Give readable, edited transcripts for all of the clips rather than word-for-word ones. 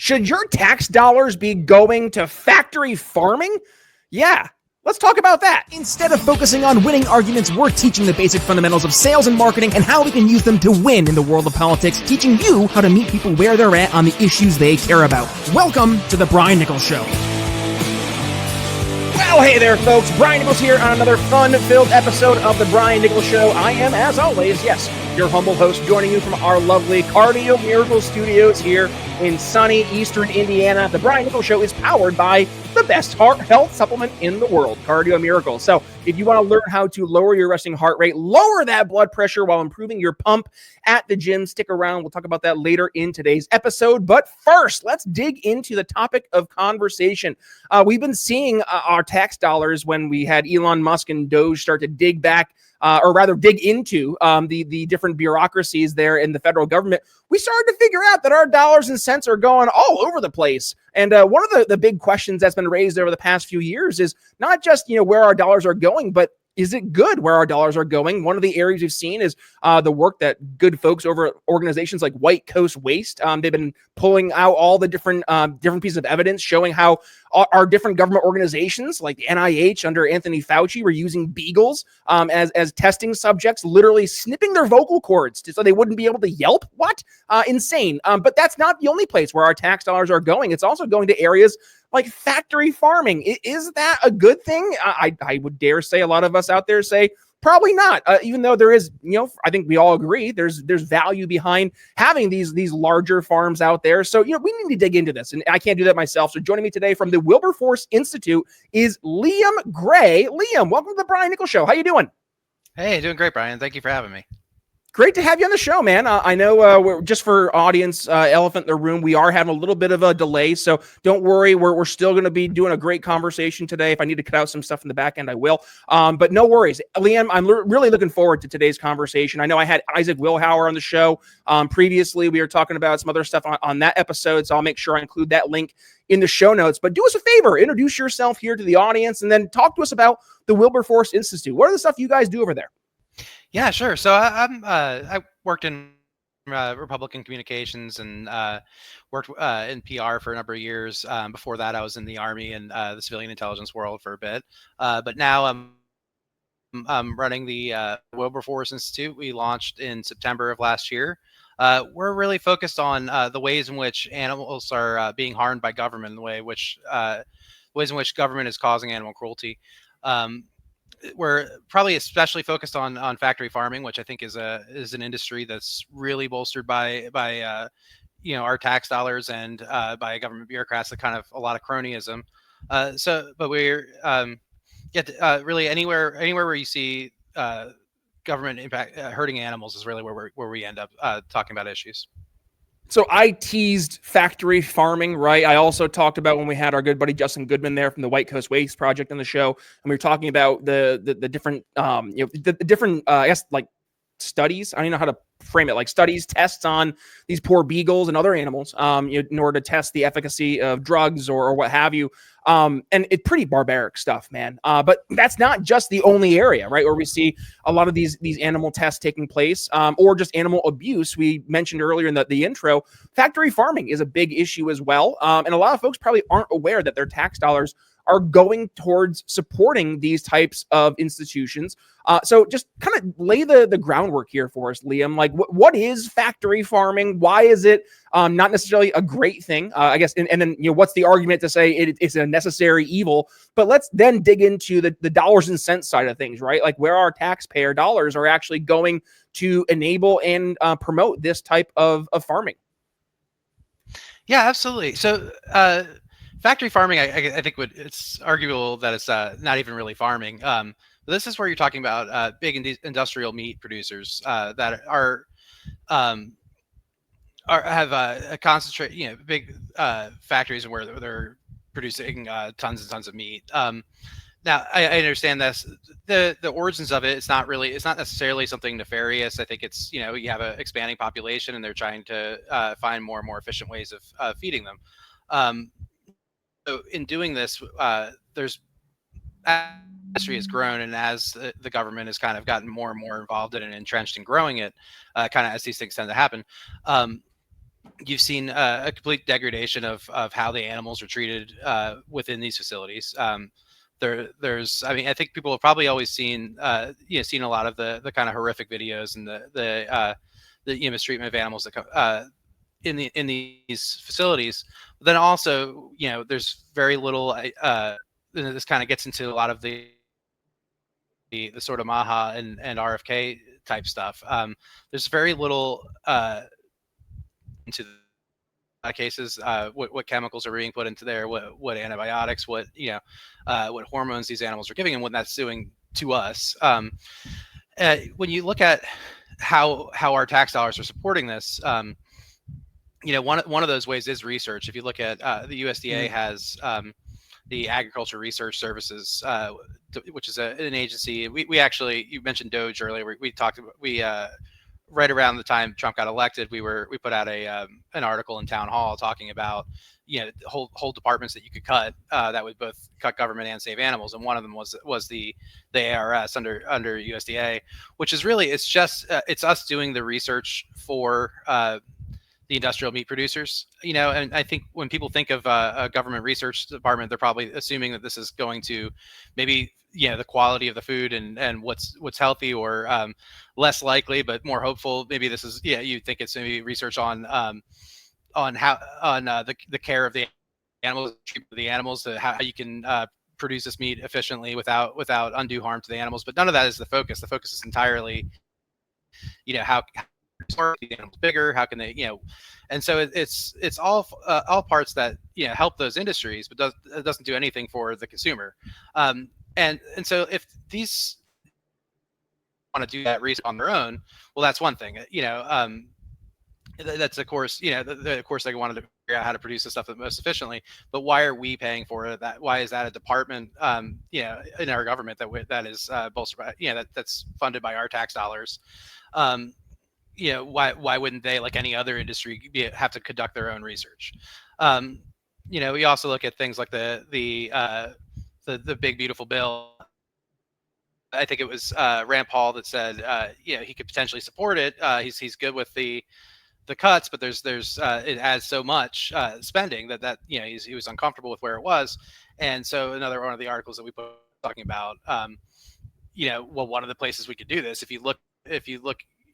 Should your tax dollars be going to factory farming? Yeah, let's talk about that. Instead of focusing on winning arguments, we're teaching the basic fundamentals of sales and marketing and how we can use them to win in the world of politics, teaching you how to meet people where they're at on the issues they care about. Welcome to The Brian Nichols Show. Well, hey there, folks. Brian Nichols here on another fun-filled episode of The Brian Nichols Show. I am, as always, yes, your humble host, joining you from our lovely Cardio Miracle Studios here in sunny Eastern Indiana. The Brian Nichols Show is powered by the best heart health supplement in the world, Cardio Miracle. So if you want to learn how to lower your resting heart rate, lower that blood pressure while improving your pump at the gym, stick around. We'll talk about that later in today's episode. But first, let's dig into the topic of conversation. We've been seeing our tax dollars when we had Elon Musk and Doge start to dig back, or rather dig into the different bureaucracies there in the federal government. We started to figure out that our dollars and cents are going all over the place. And one of the big questions that's been raised over the past few years is not just, where our dollars are going, but is it good where our dollars are going? One of the areas we've seen is the work that good folks over organizations like White Coast Waste, they've been pulling out all the different pieces of evidence showing how our different government organizations like the NIH under Anthony Fauci were using beagles as testing subjects, literally snipping their vocal cords so they wouldn't be able to yelp. What? Insane. But that's not the only place where our tax dollars are going. It's also going to areas like factory farming. Is that a good thing? I would dare say a lot of us out there say probably not, even though there is, I think we all agree there's value behind having these larger farms out there. So, we need to dig into this, and I can't do that myself. So joining me today from the Wilberforce Institute is Liam Gray. Liam, welcome to the Brian Nichols Show. How you doing? Hey, doing great, Brian. Thank you for having me. Great to have you on the show, man. I know we're just for audience elephant in the room. We are having a little bit of a delay, so don't worry. We're still going to be doing a great conversation today. If I need to cut out some stuff in the back end, I will. But no worries, Liam. I'm really looking forward to today's conversation. I know I had Isaac Wilhauer on the show previously. We were talking about some other stuff on that episode, so I'll make sure I include that link in the show notes. But do us a favor, introduce yourself here to the audience, and then talk to us about the Wilberforce Institute. What are the stuff you guys do over there? Yeah, sure. So I worked in Republican communications and worked in PR for a number of years. Before that, I was in the Army and the civilian intelligence world for a bit. But now I'm running the Wilberforce Institute. We launched in September of last year. We're really focused on the ways in which animals are being harmed by government, and the ways in which government is causing animal cruelty. We're probably especially focused on factory farming, which I think is an industry that's really bolstered by our tax dollars and by government bureaucrats, that kind of a lot of cronyism. But we're really anywhere where you see government impact hurting animals is really where we end up talking about issues. So I teased factory farming, right? I also talked about when we had our good buddy Justin Goodman there from the White Coast Waste Project on the show, and we were talking about the different the different I guess like studies. I don't know how to frame it, like studies, tests on these poor beagles and other animals in order to test the efficacy of drugs or what have you. And it's pretty barbaric stuff, man. But that's not just the only area, right, where we see a lot of these animal tests taking place, or just animal abuse. We mentioned earlier in the intro, factory farming is a big issue as well. And a lot of folks probably aren't aware that their tax dollars are going towards supporting these types of institutions. So just kind of lay the groundwork here for us, Liam. Like, what is factory farming? Why is it not necessarily a great thing? I guess, and then what's the argument to say it's a necessary evil? But let's then dig into the dollars and cents side of things, right? Like where our taxpayer dollars are actually going to enable and promote this type of farming. Yeah, absolutely. So factory farming, I think it's arguable that it's not even really farming. This is where you're talking about big industrial meat producers that have a concentrate, big factories where they're producing tons and tons of meat. Now, I understand this. The origins of it, it's not necessarily something nefarious. I think it's, you have an expanding population and they're trying to find more and more efficient ways of feeding them. So in doing this, there's industry has grown, and as the government has kind of gotten more and more involved in and entrenched in growing it, kind of as these things tend to happen, you've seen a complete degradation of how the animals are treated within these facilities. There's, I mean, I think people have probably always seen, seen a lot of the kind of horrific videos and the mistreatment of animals that come in these facilities. But then also, there's very little. This kind of gets into a lot of the sort of MAHA and RFK type stuff. There's very little into cases, what chemicals are being put into there, what antibiotics, what hormones these animals are giving, and what that's doing to us. When you look at how our tax dollars are supporting this, one of those ways is research. If you look at the USDA has the Agriculture Research Services, which is an agency. We actually, you mentioned Doge earlier. We talked about, right around the time Trump got elected, we put out an article in Town Hall talking about whole departments that you could cut that would both cut government and save animals, and one of them was the ARS under USDA, which is really, it's just it's us doing the research for the industrial meat producers, and I think when people think of a government research department, they're probably assuming that this is going to maybe the quality of the food and what's healthy, or less likely but more hopeful, maybe this is you think it's maybe research on the care of the animals, to how you can produce this meat efficiently without undue harm to the animals. But none of that is the focus. The focus is entirely how the animals bigger, how can they and so it's all parts that help those industries, but it doesn't do anything for the consumer. And so if these want to do that research on their own, well, that's one thing. That's of course, of course they wanted to figure out how to produce the stuff most efficiently. But why are we paying for it? Why is that a department, in our government that is bolstered by, that's funded by our tax dollars? Why wouldn't they, like any other industry, have to conduct their own research? We also look at things like the big beautiful bill. I think it was Rand Paul that said he could potentially support it. He's good with the cuts, but there's it adds so much spending that he was uncomfortable with where it was. And so another one of the articles that we put talking about, well, one of the places we could do this, if you look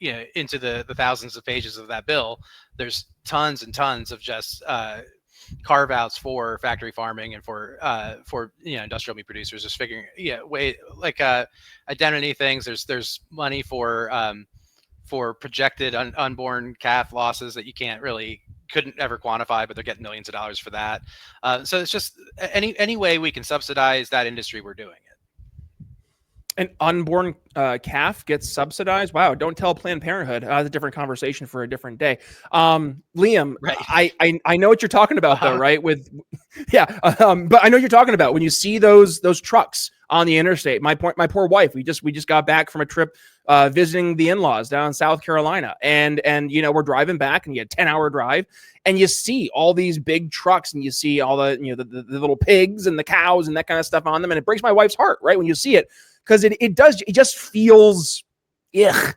into the thousands of pages of that bill, there's tons and tons of just carve outs for factory farming and for industrial meat producers, just figuring identity things. There's money for projected unborn calf losses that you couldn't ever quantify, but they're getting millions of dollars for that. So it's just any way we can subsidize that industry, we're doing it. An unborn calf gets subsidized. Wow! Don't tell Planned Parenthood. That's a different conversation for a different day. Liam, right. I know what you're talking about though, right? But I know what you're talking about when you see those trucks on the interstate. My poor wife. We just got back from a trip visiting the in-laws down in South Carolina, and we're driving back, and you had a 10-hour drive, and you see all these big trucks, and you see all the the little pigs and the cows and that kind of stuff on them, and it breaks my wife's heart, right, when you see it. Because it just feels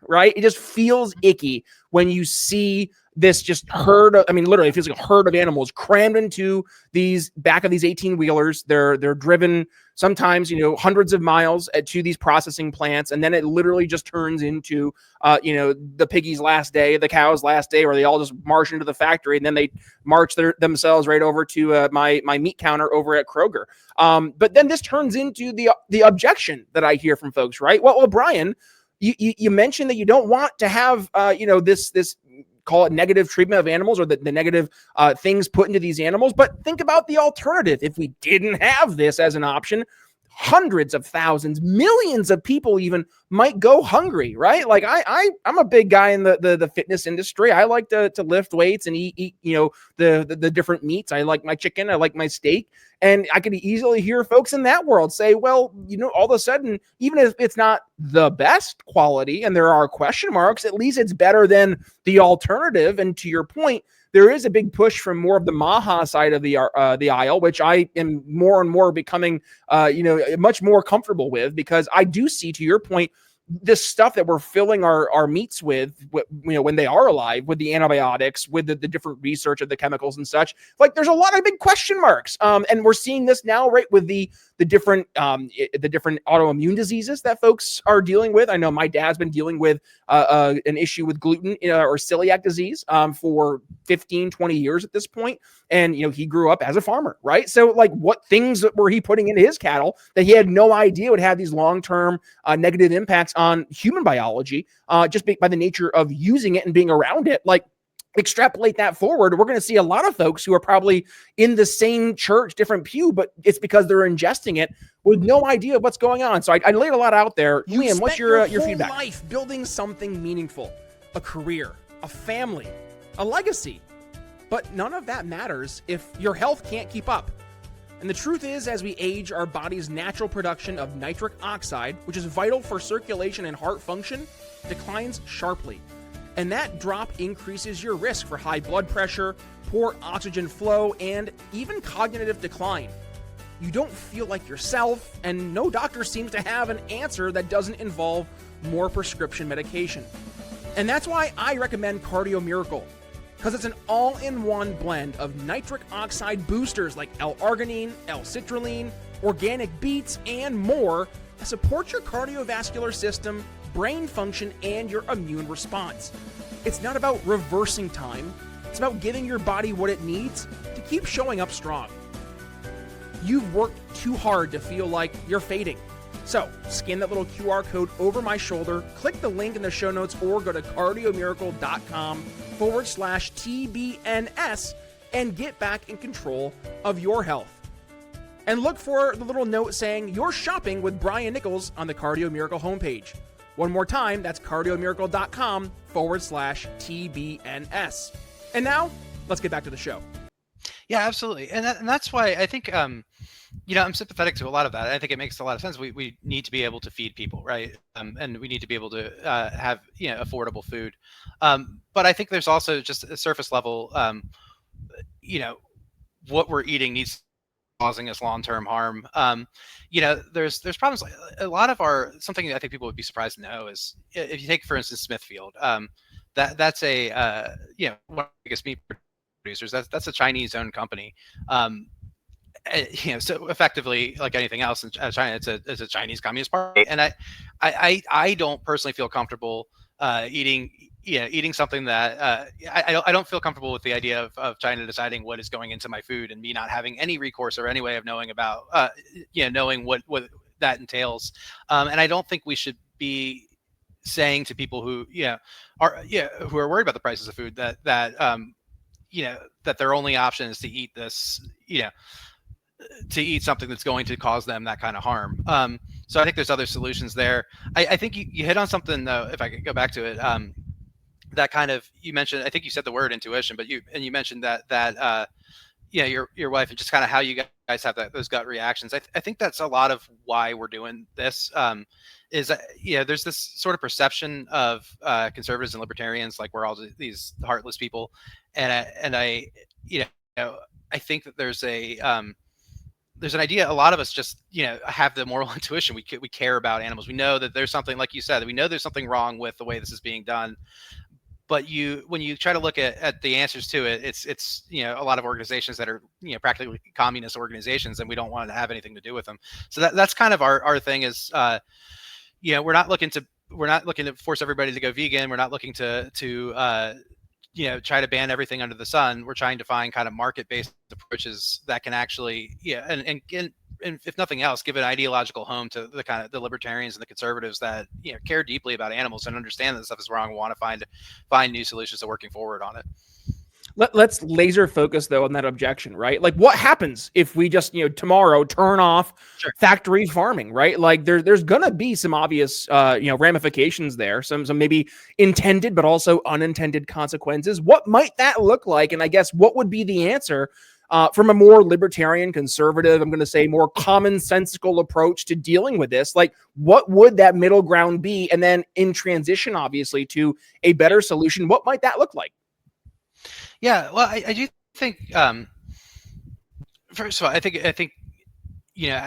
right? It just feels icky when you see this just herd of, literally it feels like a herd of animals crammed into these back of these 18-wheelers. They're driven sometimes, hundreds of miles to these processing plants. And then it literally just turns into, the piggy's last day, the cow's last day, where they all just march into the factory, and then they march themselves right over to my meat counter over at Kroger. But then this turns into the objection that I hear from folks, right? Well, Brian, you mentioned that you don't want to have, this call it negative treatment of animals, or the negative things put into these animals. But think about the alternative. If we didn't have this as an option, hundreds of thousands, millions of people even might go hungry, right? Like I'm a big guy in the fitness industry. I like to lift weights and eat the different meats. I like my chicken. I like my steak. And I could easily hear folks in that world say, well, all of a sudden, even if it's not the best quality and there are question marks, at least it's better than the alternative. And to your point, there is a big push from more of the MAHA side of the aisle, which I am more and more becoming, much more comfortable with, because I do see, to your point, this stuff that we're filling our meats with, when they are alive, with the antibiotics, with the different research of the chemicals and such, like there's a lot of big question marks. And we're seeing this now, right, with the different autoimmune diseases that folks are dealing with. I know my dad's been dealing with an issue with gluten or celiac disease for 15, 20 years at this point. And, he grew up as a farmer, right? So like what things were he putting into his cattle that he had no idea would have these long-term negative impacts on human biology, just by the nature of using it and being around it? Like, extrapolate that forward, we're going to see a lot of folks who are probably in the same church, different pew, but it's because they're ingesting it with no idea what's going on. So I laid a lot out there. Liam, what's your feedback? Life building something meaningful, a career, a family, a legacy. But none of that matters if your health can't keep up. And the truth is, as we age, our body's natural production of nitric oxide, which is vital for circulation and heart function, declines sharply. And that drop increases your risk for high blood pressure, poor oxygen flow, and even cognitive decline. You don't feel like yourself, and no doctor seems to have an answer that doesn't involve more prescription medication. And that's why I recommend Cardio Miracle, because it's an all-in-one blend of nitric oxide boosters like L-arginine, L-citrulline, organic beets, and more that support your cardiovascular system, brain function, and your immune response. It's not about reversing time. It's about giving your body what it needs to keep showing up strong. You've worked too hard to feel like you're fading. So scan that little QR code over my shoulder, click the link in the show notes, or go to cardiomiracle.com/TBNS and get back in control of your health. And look for the little note saying you're shopping with Brian Nichols on the Cardio Miracle homepage. One more time, that's cardiomiracle.com/TBNS. And now, let's get back to the show. Yeah, absolutely. And that's why I think, I'm sympathetic to a lot of that. I think it makes a lot of sense. We need to be able to feed people, right? And we need to be able to have, affordable food. But I think there's also just a surface level, what we're eating needs causing us long-term harm. There's problems. A lot of something that I think people would be surprised to know is, if you take, for instance, Smithfield, that's a one of the biggest meat producers. That's a Chinese-owned company. So effectively, like anything else in China, it's a Chinese Communist Party, and I don't personally feel comfortable eating something that I don't feel comfortable with the idea of China deciding what is going into my food and me not having any recourse or any way of knowing about knowing what that entails. And I don't think we should be saying to people who are worried about the prices of food that their only option is to eat this, to eat something that's going to cause them that kind of harm. So I think there's other solutions there. I think you hit on something, though, if I could go back to it, that kind of, you mentioned, I think you said the word intuition, but you mentioned that your wife, and just kind of how you guys have those gut reactions. I think that's a lot of why we're doing this. Is there's this sort of perception of conservatives and libertarians, like we're all these heartless people, and I think that there's an idea. A lot of us just have the moral intuition. We care about animals. We know that there's something, like you said, we know there's something wrong with the way this is being done. But when you try to look at the answers to it, it's a lot of organizations that are practically communist organizations, and we don't want to have anything to do with them. So that's kind of our thing is we're not looking to force everybody to go vegan. We're not looking to try to ban everything under the sun. We're trying to find kind of market-based approaches that can actually and if nothing else, give an ideological home to the kind of the libertarians and the conservatives that care deeply about animals and understand that this stuff is wrong and want to find new solutions to working forward on it. Let's laser focus though on that objection, right? Like, what happens if we just tomorrow turn off factory farming, right? Like there's gonna be some obvious ramifications there, some maybe intended but also unintended consequences. What might that look like? And I guess what would be the answer from a more libertarian, conservative, I'm going to say more commonsensical approach to dealing with this? Like, what would that middle ground be? And then in transition, obviously, to a better solution, what might that look like? Yeah, well, I do think, first of all, I think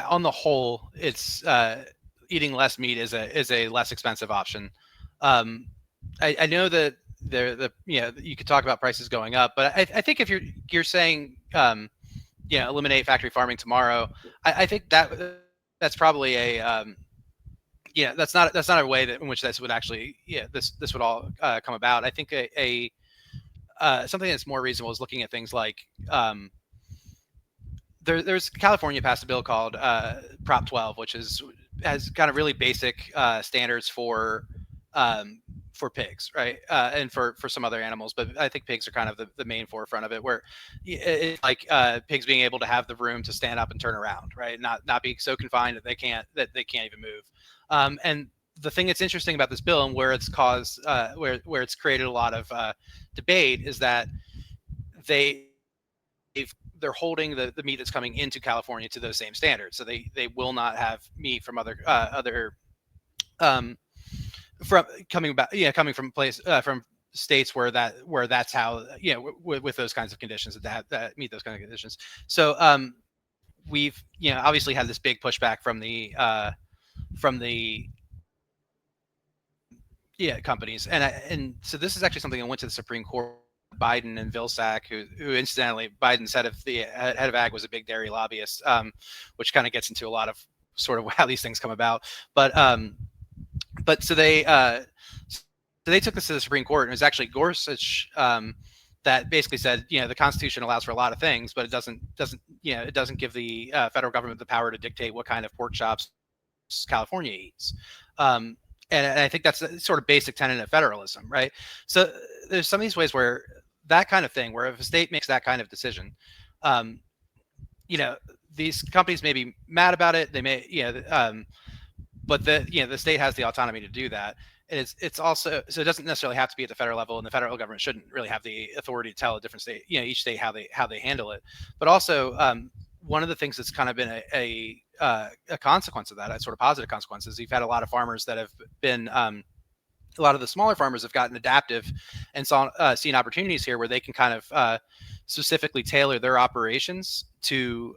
on the whole, it's eating less meat is a less expensive option. I know that you could talk about prices going up, but I think if you're saying eliminate factory farming tomorrow, I think that's probably that's not a way in which this would actually this would all come about. I think something that's more reasonable is looking at things like there's California passed a bill called Prop 12, which has kind of really basic standards for pigs, right? And for some other animals, but I think pigs are kind of the main forefront of it, where it's like pigs being able to have the room to stand up and turn around, right? Not being so confined that they can't even move. And the thing that's interesting about this bill and where it's caused, where it's created a lot of debate is that they're holding the meat that's coming into California to those same standards. So they will not have meat from other coming from from states where that's how with those kinds of conditions that meet those kind of conditions. So we've obviously had this big pushback from the companies, and so this is actually something that went to the Supreme Court. Biden and Vilsack, who incidentally, Biden's head of ag was a big dairy lobbyist, which kind of gets into a lot of sort of how these things come about. But so they took this to the Supreme Court, and it was actually Gorsuch that basically said, the Constitution allows for a lot of things, but it doesn't give the federal government the power to dictate what kind of pork chops California eats. And I think that's a sort of basic tenet of federalism, right? So there's some of these ways where that kind of thing, where if a state makes that kind of decision, these companies may be mad about it. They may, but the state has the autonomy to do that. And it's also, so it doesn't necessarily have to be at the federal level, and the federal government shouldn't really have the authority to tell a different state, each state how they handle it. But also, one of the things that's kind of been a consequence of that, a sort of positive consequences, you've had a lot of farmers that have been, a lot of the smaller farmers have gotten adaptive and seen opportunities here where they can kind of specifically tailor their operations to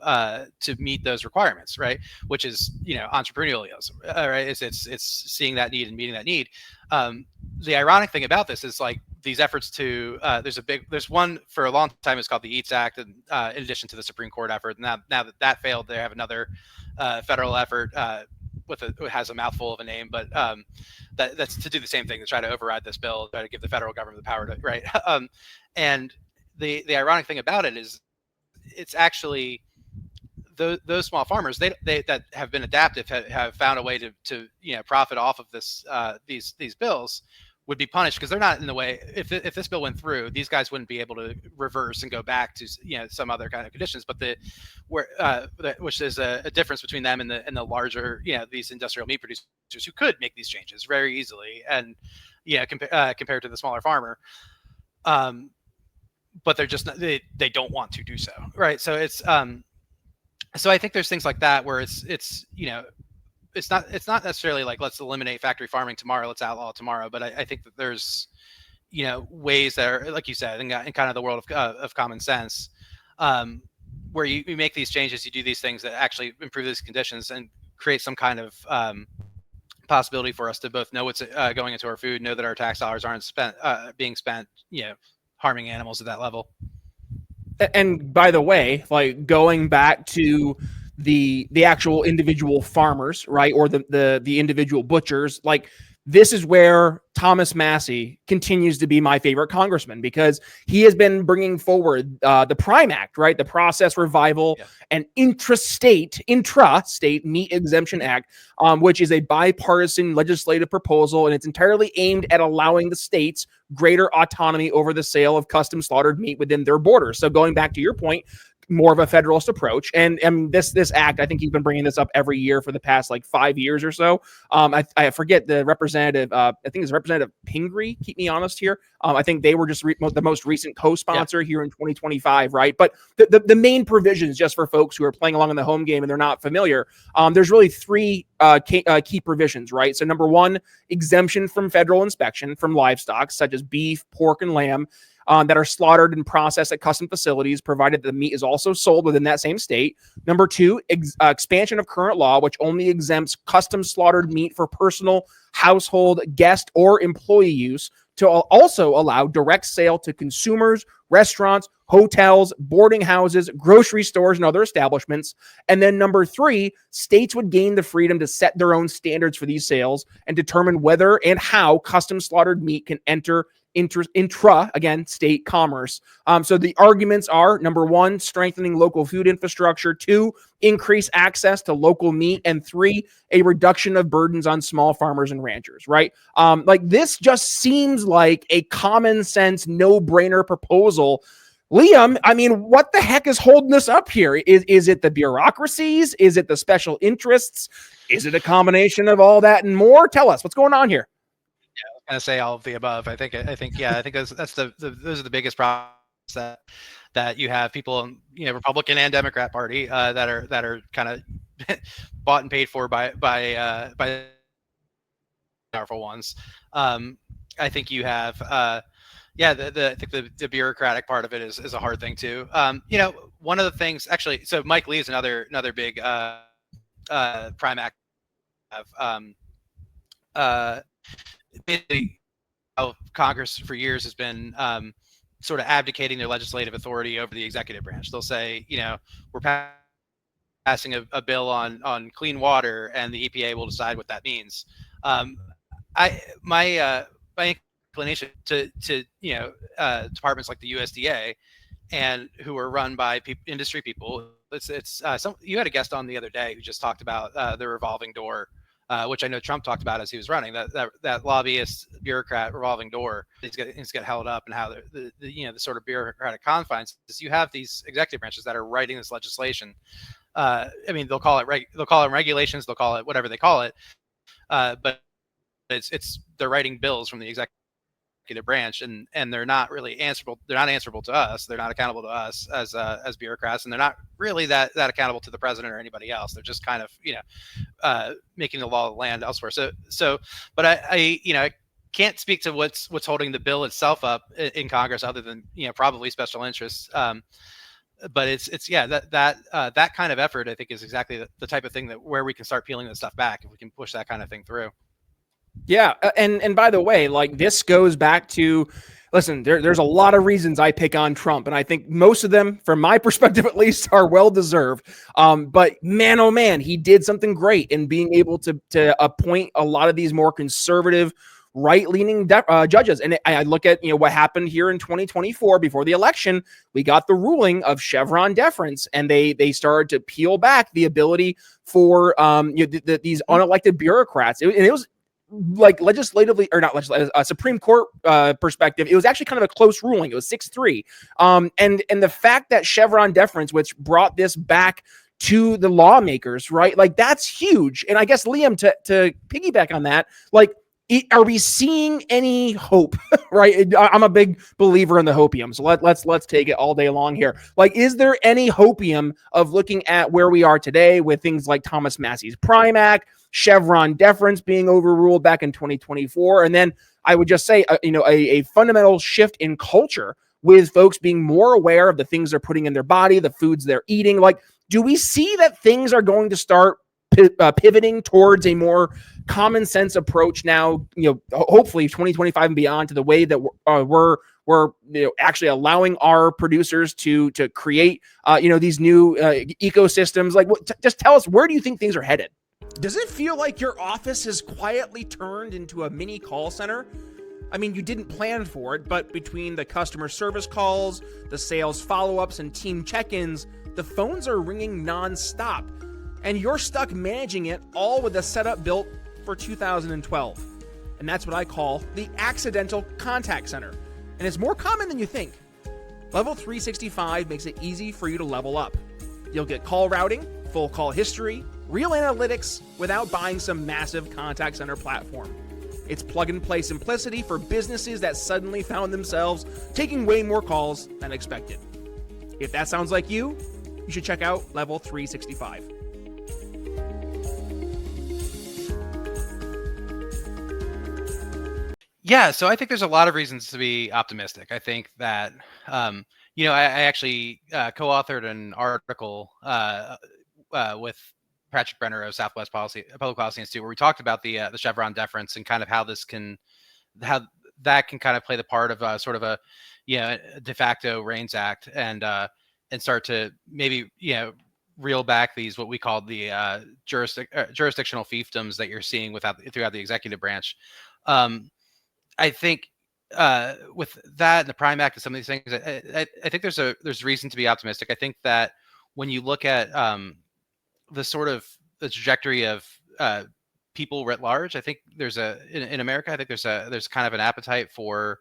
meet those requirements, right? One is entrepreneurialism, right? It's seeing that need and meeting that need. The ironic thing about this is like these efforts to there's one for a long time, it's called the EATS Act, and in addition to the Supreme Court effort. Now that failed, they have another federal effort it has a mouthful of a name, but that's to do the same thing, to try to override this bill, try to give the federal government the power to, right? And the ironic thing about it is it's actually those small farmers they that have been adaptive have found a way to profit off of these bills would be punished because they're not in the way. If this bill went through, these guys wouldn't be able to reverse and go back to some other kind of conditions. But which is a difference between them and the larger these industrial meat producers who could make these changes very easily and compared to the smaller farmer. But they're just they don't want to do so, right? So it's so I think there's things like that where it's not necessarily like let's eliminate factory farming tomorrow, let's outlaw it tomorrow, but I think that there's ways that are, like you said, in kind of the world of common sense, where you make these changes, you do these things that actually improve these conditions and create some kind of possibility for us to both know what's going into our food, know that our tax dollars aren't being spent harming animals at that level. And by the way, like going back to the actual individual farmers, right, or the individual butchers, like this is where Thomas Massie continues to be my favorite congressman, because he has been bringing forward the PRIME Act, right, the Process Revival and Intrastate Meat Exemption Act, which is a bipartisan legislative proposal, and it's entirely aimed at allowing the states greater autonomy over the sale of custom slaughtered meat within their borders. So going back to your point, more of a federalist approach. And this act, I think you've been bringing this up every year for the past like 5 years or so. I forget the representative, I think it's Representative Pingree, keep me honest here. I think they were just the most recent co-sponsor here in 2025, right? But the main provisions, just for folks who are playing along in the home game and they're not familiar, there's really three key provisions, right? So number one, exemption from federal inspection from livestock, such as beef, pork, and lamb. that are slaughtered and processed at custom facilities, provided the meat is also sold within that same state. Number two, expansion of current law, which only exempts custom slaughtered meat for personal, household, guest, or employee use, to also allow direct sale to consumers, restaurants, hotels, boarding houses, grocery stores, and other establishments. And then number three, states would gain the freedom to set their own standards for these sales and determine whether and how custom slaughtered meat can enter state commerce. So the arguments are, number one, strengthening local food infrastructure; two, increase access to local meat; and three, a reduction of burdens on small farmers and ranchers, right? Like this just seems like a common sense, no-brainer proposal. Liam, I mean, what the heck is holding us up here? Is it the bureaucracies? Is it the special interests? Is it a combination of all that and more? Tell us what's going on here. Going to say all of the above. I think those are the biggest problems that you have people in, Republican and Democrat Party that are kind of bought and paid for by powerful ones. I think you have I think the bureaucratic part of it is a hard thing too. One of the things actually, so Mike Lee is another big prime actor of basically how Congress for years has been sort of abdicating their legislative authority over the executive branch. They'll say, we're passing a bill on clean water, and the EPA will decide what that means. My inclination to departments like the USDA and who are run by industry people. You had a guest on the other day who just talked about the revolving door, which I know Trump talked about as he was running, that lobbyist bureaucrat revolving door. He's got held up, and how the sort of bureaucratic confines is. You have these executive branches that are writing this legislation. They'll call it regulations, they'll call it whatever they call it, but they're writing bills from the executive branch, and they're not really answerable. They're not answerable to us. They're not accountable to us as bureaucrats, and they're not really that accountable to the president or anybody else. They're just kind of making the law of the land elsewhere. But I can't speak to what's holding the bill itself up in Congress, other than probably special interests. But that kind of effort, I think, is exactly the type of thing where we can start peeling this stuff back if we can push that kind of thing through. Yeah, and by the way, like this goes back to, listen, there's a lot of reasons I pick on Trump, and I think most of them, from my perspective at least, are well deserved. But man, oh man, he did something great in being able to appoint a lot of these more conservative, right-leaning judges. And I look at what happened here in 2024 before the election. We got the ruling of Chevron deference, and they started to peel back the ability for these unelected bureaucrats. It was like legislatively, or not legislative, Supreme Court perspective, it was actually kind of a close ruling. It was 6-3. And the fact that Chevron deference, which brought this back to the lawmakers, right? Like that's huge. And I guess, Liam, to piggyback on that, like, are we seeing any hope? Right? I'm a big believer in the hopium, so let's take it all day long here. Like, is there any hopium of looking at where we are today with things like Thomas Massey's Prime Act, Chevron deference being overruled back in 2024, and then I would just say, a fundamental shift in culture with folks being more aware of the things they're putting in their body, the foods they're eating? Like, do we see that things are going to start pivoting towards a more common sense approach now, hopefully 2025 and beyond, to the way that we're actually allowing our producers to create these new ecosystems? Like, just tell us, where do you think things are headed? Does it feel like your office has quietly turned into a mini call center? I mean, you didn't plan for it, but between the customer service calls, the sales follow-ups, and team check-ins, the phones are ringing nonstop. And you're stuck managing it all with a setup built for 2012. And that's what I call the accidental contact center. And it's more common than you think. Level 365 makes it easy for you to level up. You'll get call routing, full call history, real analytics without buying some massive contact center platform. It's plug-and-play simplicity for businesses that suddenly found themselves taking way more calls than expected. If that sounds like you should check out Level 365. Yeah, so I think there's a lot of reasons to be optimistic. I think that, I actually co-authored an article with Patrick Brenner of Southwest Public Policy Institute, where we talked about the Chevron deference and kind of how that can kind of play the part of sort of a de facto Reigns Act and start to maybe reel back these what we call the jurisdictional fiefdoms that you're seeing throughout the executive branch. I think with that and the Prime Act and some of these things, I think there's reason to be optimistic. I think that when you look at the trajectory of people writ large, I think there's in America, I think there's kind of an appetite for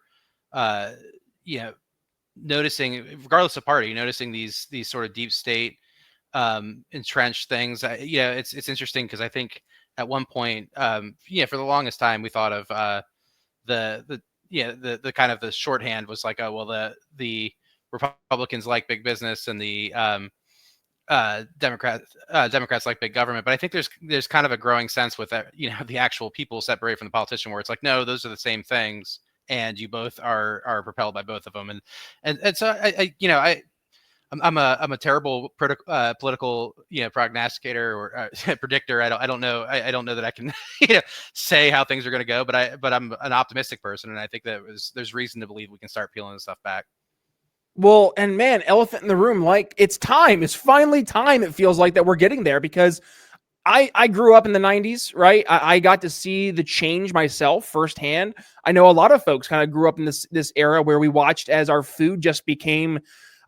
noticing, regardless of party, noticing these sort of deep state entrenched things. It's interesting because I think at one point, for the longest time, we thought of the kind of the shorthand was like, oh well, the Republicans like big business and the Democrats like big government. But I think there's kind of a growing sense with the actual people separated from the politician, where it's like, no, those are the same things, and you both are propelled by both of them. And so I'm a terrible political prognosticator or predictor. I don't know that I can say how things are going to go, but I'm an optimistic person, and I think that there's reason to believe we can start peeling this stuff back. Well, and man, elephant in the room, like it's time. It's finally time. It feels like that we're getting there, because I grew up in the 90s, right? I got to see the change myself firsthand. I know a lot of folks kind of grew up in this era where we watched as our food just became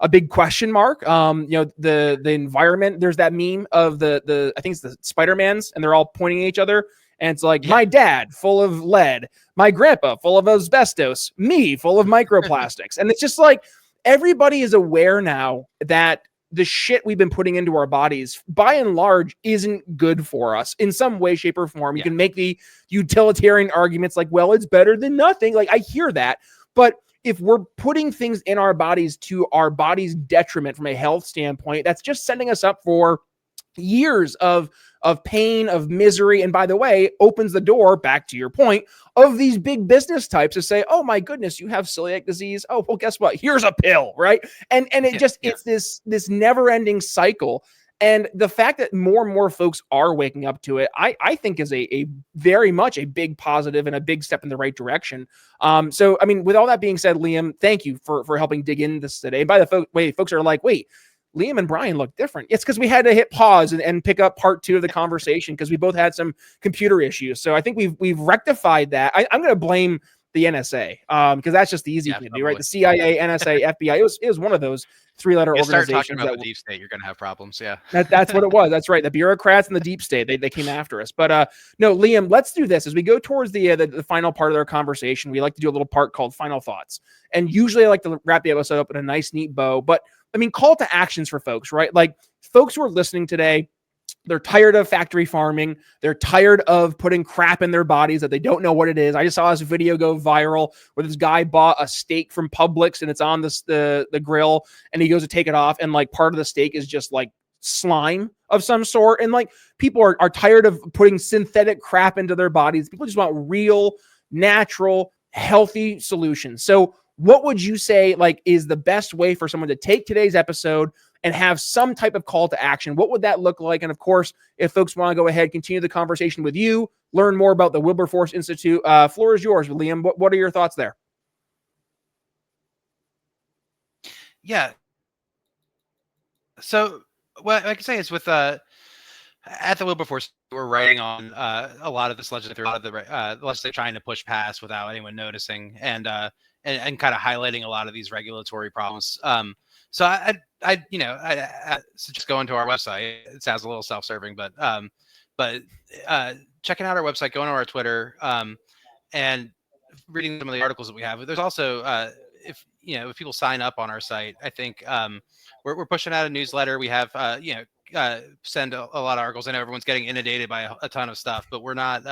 a big question mark. The environment, there's that meme of the I think it's the Spider-Mans, and they're all pointing at each other. And it's like, my dad full of lead, my grandpa full of asbestos, me full of microplastics. And it's just like, everybody is aware now that the shit we've been putting into our bodies, by and large, isn't good for us in some way, shape, or form. You can make the utilitarian arguments like, well, it's better than nothing. Like, I hear that. But if we're putting things in our bodies to our body's detriment from a health standpoint, that's just setting us up for years of pain, of misery, and by the way, opens the door, back to your point, of these big business types to say, oh my goodness, you have celiac disease. Oh, well, guess what? Here's a pill, right? And it's this never-ending cycle. And the fact that more and more folks are waking up to it, I think is a very much a big positive and a big step in the right direction. So, I mean, with all that being said, Liam, thank you for helping dig into this today. And by the way, folks are like, wait, Liam and Brian look different. It's because we had to hit pause and pick up part 2 of the conversation because we both had some computer issues. So I think we've rectified that. I'm going to blame the NSA because that's just the easy thing to do, right? The CIA, NSA, FBI. It was one of those 3-letter organizations. Start talking about the deep state, you're going to have problems. Yeah, that's what it was. That's right. The bureaucrats and the deep state, they came after us. But no, Liam, let's do this as we go towards the final part of our conversation. We like to do a little part called Final Thoughts, and usually I like to wrap the episode up in a nice, neat bow. But I mean, call to actions for folks, right? Like folks who are listening today, they're tired of factory farming. They're tired of putting crap in their bodies that they don't know what it is. I just saw this video go viral where this guy bought a steak from Publix and it's on the grill, and he goes to take it off, and like part of the steak is just like slime of some sort. And like people are tired of putting synthetic crap into their bodies. People just want real, natural, healthy solutions. So what would you say like is the best way for someone to take today's episode and have some type of call to action? What would that look like? And of course, if folks want to go ahead, continue the conversation with you, learn more about the Wilberforce Institute, floor is yours, Liam. What are your thoughts there? Yeah. So what I can say is with at the Wilberforce, we're writing on a lot of this legislature, a lot of the legislature trying to push past without anyone noticing, and kind of highlighting a lot of these regulatory problems. So I so just go into our website. It sounds a little self-serving, but checking out our website, going to our Twitter, and reading some of the articles that we have. There's also if people sign up on our site, I think we're pushing out a newsletter. We have send a lot of articles. I know everyone's getting inundated by a ton of stuff, but we're not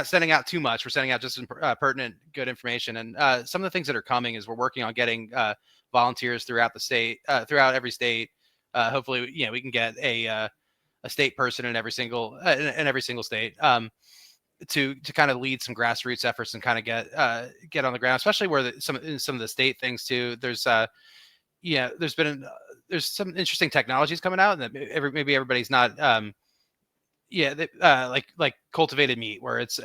sending out too much. We're sending out just pertinent, good information. And some of the things that are coming is we're working on getting volunteers throughout the state, throughout every state. Hopefully, we can get a state person in every single state. to kind of lead some grassroots efforts and kind of get on the ground, especially where some of the state things too. There's there's some interesting technologies coming out, and that maybe everybody's not like cultivated meat, where it's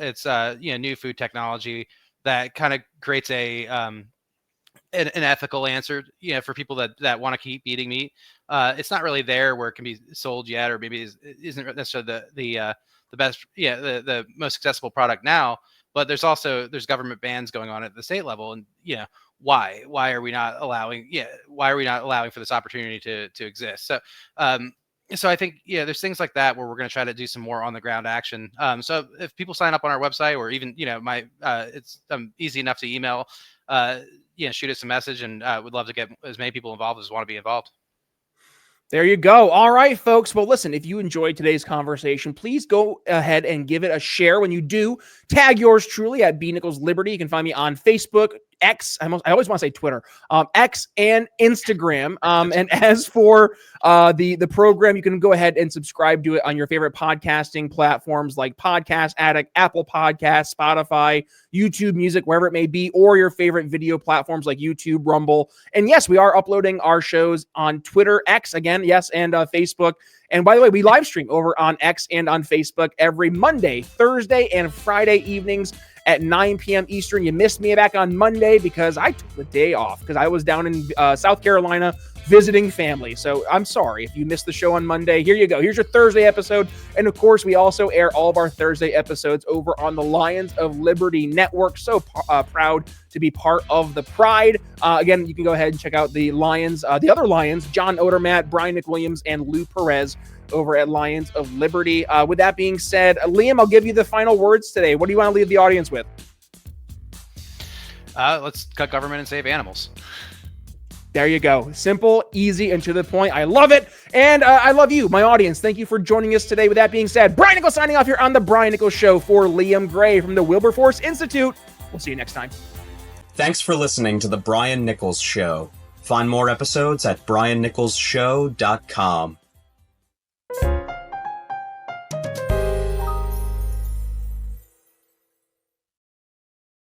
new food technology that kind of creates an ethical answer for people that want to keep eating meat. It's not really there where it can be sold yet, or maybe isn't necessarily the best, the most accessible product now. But there's government bans going on at the state level, and why are we not allowing for this opportunity to exist? So I think there's things like that where we're going to try to do some more on the ground action. So if people sign up on our website, or even it's easy enough to email, shoot us a message, and would love to get as many people involved as want to be involved. There you go. All right, folks. Well, listen, if you enjoyed today's conversation, please go ahead and give it a share. When you do, tag yours truly at B Nichols Liberty. You can find me on Facebook, X. I always want to say Twitter, X, and Instagram. And as for the program, you can go ahead and subscribe to it on your favorite podcasting platforms like Podcast Addict, Apple Podcasts, Spotify, YouTube Music, wherever it may be, or your favorite video platforms like YouTube, Rumble. And yes, we are uploading our shows on Twitter, X again, yes, and Facebook. And by the way, we live stream over on X and on Facebook every Monday, Thursday, and Friday evenings at 9 p.m. Eastern. You missed me back on Monday because I took the day off because I was down in South Carolina visiting family. So I'm sorry if you missed the show on Monday. Here you go. Here's your Thursday episode. And of course, we also air all of our Thursday episodes over on the Lions of Liberty Network. So proud to be part of the Pride. Again, you can go ahead and check out the Lions, the other Lions, John Odermatt, Brian McWilliams, and Lou Perez over at Lions of Liberty. With that being said, Liam, I'll give you the final words today. What do you want to leave the audience with? Let's cut government and save animals. There you go. Simple, easy, and to the point. I love it. And I love you, my audience. Thank you for joining us today. With that being said, Brian Nichols signing off here on The Brian Nichols Show for Liam Gray from the Wilberforce Institute. We'll see you next time. Thanks for listening to The Brian Nichols Show. Find more episodes at briannicholsshow.com.